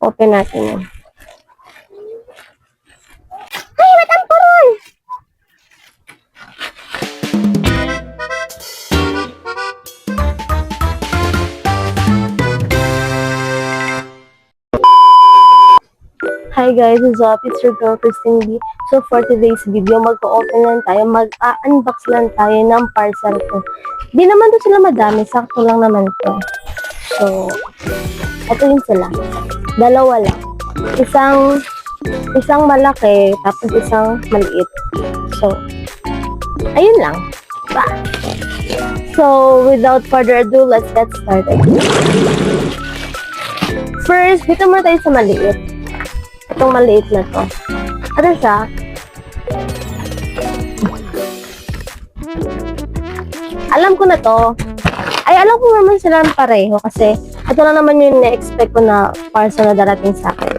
Open natin yun. Ay, ba't ang purol? Hi guys, it's It's your girl Christine B. So for today's video, mag-open lang tayo, mag-unbox lang tayo ng parcel ko. Di naman to sila madami, sakto lang naman to. So, ito yun sila. Dalawa lang. Isang malaki, tapos isang maliit. So, ayun lang. Ba? So, without further ado, let's get started. First, dito muna tayo sa maliit. Itong maliit na to. Ano siya? Alam ko na to. Ay, alam ko naman silang pareho kasi ito na naman yung na-expect ko na parcel na darating sa akin.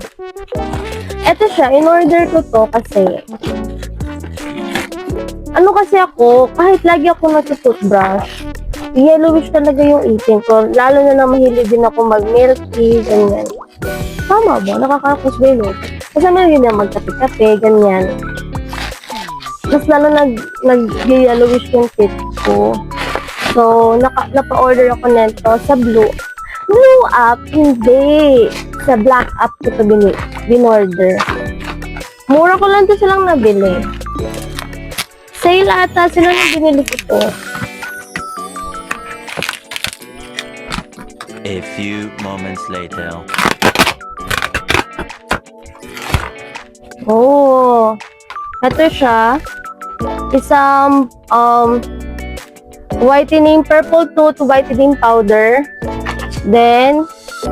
Ito siya, in-order ko to kasi ano kasi ako, kahit lagi ako nag-toothbrush, yellowish talaga yung ipin ko. Lalo na mahilig din ako mag-milk tea, ganyan. Tama ba? Nakakapos ba yun? Kasi mahilig na magkape-kape, ganyan. Mas lalo nag-yellowish yung teeth ko. So, napa-order ako nito sa Blue app, hindi. Sa Black app ko ito bin-order. Mura ko lang ito silang nabili. Sale ata sila na binili ko ito. A few moments later. Oh, ito siya. Isang whitening purple tooth whitening powder. Then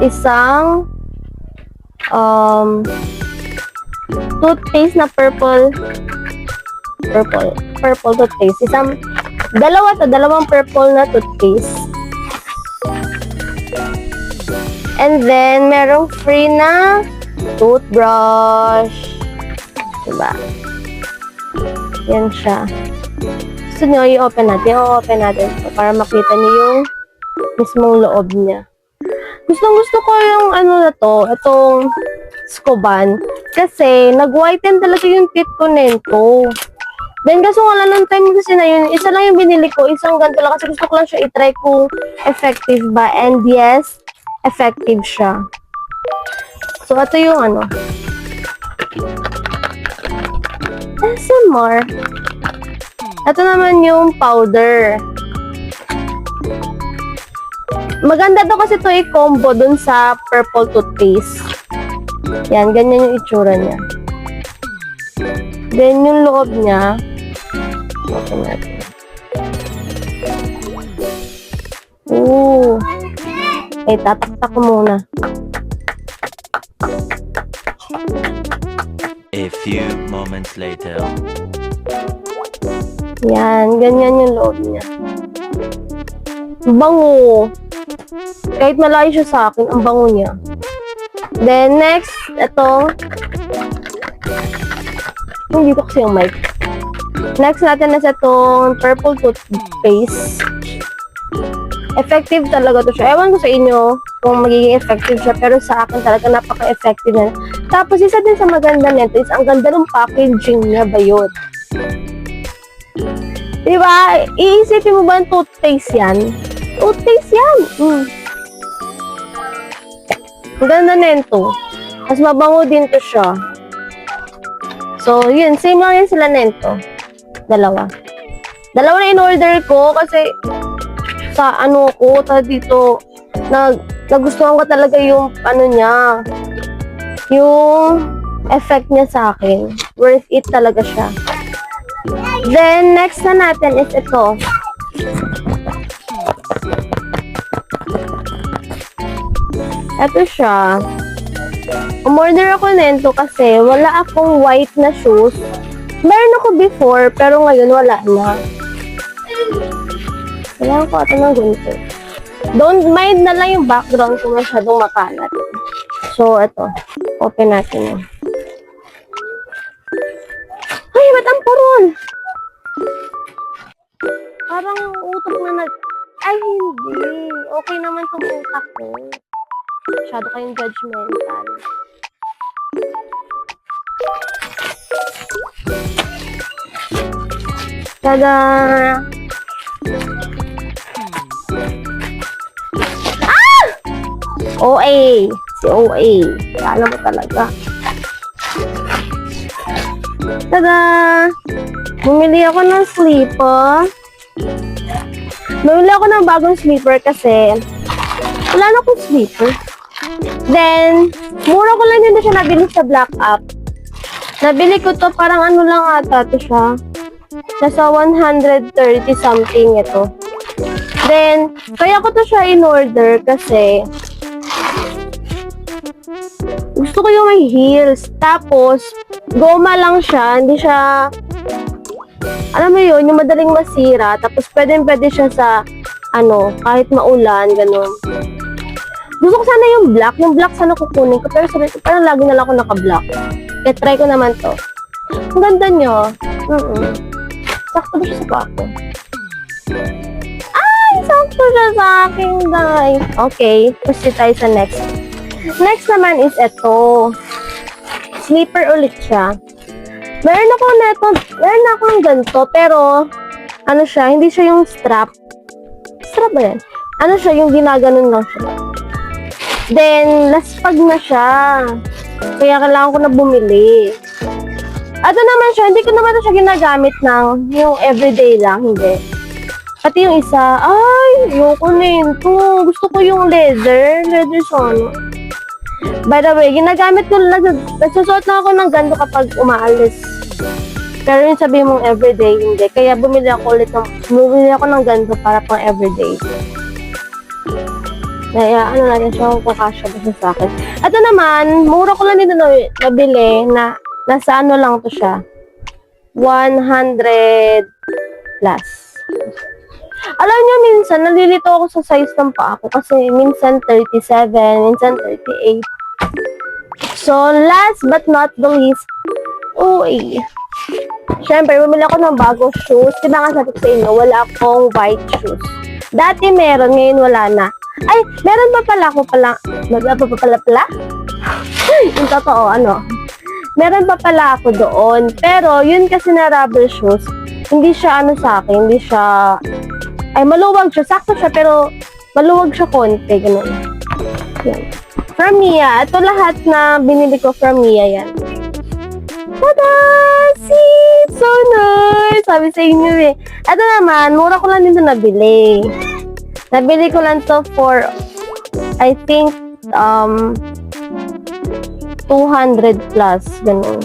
isang toothpaste na purple toothpaste. Dalawang purple na toothpaste. And then merong free na toothbrush. Diba? Yan siya. Gusto nyo, i-open natin. I-open natin para makita nyo yung mismong loob niya. Gusto ko yung ano na to, itong Scoban. Kasi, nag-whiten talaga yung teeth ko nito. Then, kaso wala nung time kasi na yun, isa lang yung binili ko, isang ganito lang kasi gusto ko lang siya i-try kung effective ba. And yes, effective siya. So, ito yung ano. SMR. Ito naman yung powder. Maganda to kasi ito i-combo dun sa purple toothpaste. Yan, ganyan yung itsura niya. Then, yung loob niya, open natin. Ooh. Eh, tataktak ko muna. A few moments later. Yan, ganyan yung loob niya. Bango. Kahit malayo siya sa akin, ang bango niya. Then, next, ito. Hindi ko kasi yung mic. Next natin is itong purple toothpaste. Effective talaga to siya. Ewan ko sa inyo kung magiging effective siya, pero sa akin talaga napaka-effective na. Tapos, isa din sa maganda nito is ang ganda ng packaging niya, bayot. Diba? Iisipin mo ba ang toothpaste yan? Toothpaste yan! Ang ganda nito. Mas mabango din to siya. So, yun. Same lang yun sila nito. Dalawa na in-order ko kasi sa ano ko, dito, nagustuhan ko talaga yung ano niya. Yung effect niya sa akin. Worth it talaga siya. Then, next na natin is ito. Ito siya. Umorder ako nito kasi wala akong white na shoes. Meron ako before, pero ngayon wala na. Kailangan ko ito ng ganito. Don't mind na lang yung background kung masyadong makalat. So, ito. Open natin yun. Ay, ba't ang purol? Parang utak na Ay, hindi. Okay naman itong utak ko. Masyado kayong judgmental. Tada! Ah! OA. Si OA. Alam mo talaga. Tada! Bumili ako ng sleeper. Bumili ako ng bagong sleeper kasi wala na akong sleeper. Then, mura ko lang din siya nabili sa Black App. Nabili ko to, parang ano lang ata to siya. Nasa 130 something ito. Then, kaya ko to siya in-order kasi gusto ko yung may heels. Tapos, goma lang siya. Hindi siya, alam mo yun, yung madaling masira. Tapos, pwede siya sa, kahit maulan, ganun. Gusto ko sana yung black. Yung black sana kukunin ko. Pero sabi ko, parang lagi na lang ako naka-black. Kaya try ko naman to. Ang ganda nyo. Sakto ba siya sa pako? Ay! Sakto siya sa akin, guys. Okay. Proceed tayo sa next. Next naman is ito. Sleeper ulit siya. Meron ako ng ganito. Pero, hindi siya yung strap. Strap ba yan? Siya, yung ginaganon lang siya. Then, laspag na siya. Kaya kailangan ko na bumili. Ato naman siya, hindi ko naman siya ginagamit ng yung everyday lang, hindi. Pati yung isa, ayoko na yun to. Gusto ko yung leather sana. By the way, ginagamit ko lang, nagsusuot na ako ng ganito kapag umaalis. Pero yung sabihin mong everyday, hindi. Kaya bumili ako ng ganito para pang everyday. Kaya, natin siya kung kasya ba siya sa akin. Ito naman, mura ko lang dito nabili na nasa lang to siya. 100 plus. Alam niyo, minsan, nalilito ako sa size ng paa ko kasi minsan 37, minsan 38. So, last but not the least, Siyempre, bumili ako ng bagong shoes. Diba nga sabi ko sa inyo, wala akong white shoes. Dati meron, ngayon wala na. Ay, meron pa pala ako yung totoo, meron pa pala ako doon. Pero, yun kasi na rubber shoes, hindi siya sa akin, hindi siya, maluwag siya, sakto siya, pero maluwag siya konti, ganun. Yan. From Mia, ito lahat na binili ko from Mia, yan. Tada! See? So nice! Sabi sa inyo eh. Ito naman, mura ko lang dito nabili. Nabili ko lang to for, I think, 200 plus. Ganun.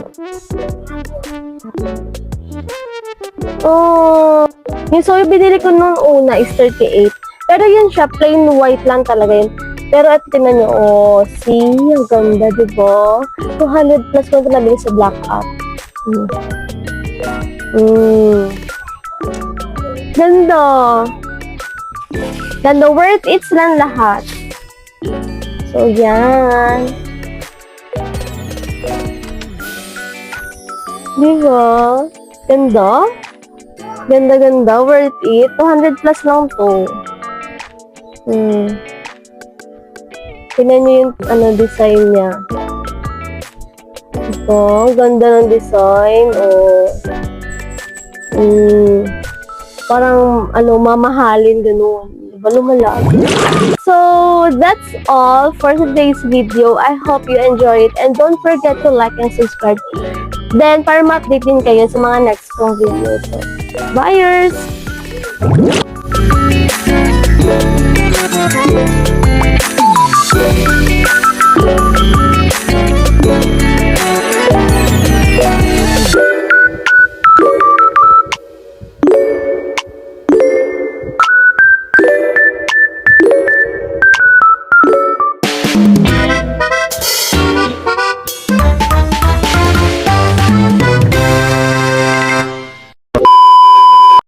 Yung so, yung binili ko nung una is 38. Pero yun siya, plain white lang talaga yun. Pero at tingnan nyo, see? Ang ganda, diba? 200 plus ko nabili sa Black App. Ganda. Ganda, worth it lang lahat. So, yan. Diba? Ganda? Ganda, worth it. 200 plus lang to. Tingnan nyo yung design niya. Ito, ganda ng design. Parang, mamahalin ganun. Diba, lumalag. So, that's all for today's video. I hope you enjoy it. And don't forget to like and subscribe. Then, para ma-update din kayo sa mga next kong videos. So, buyers!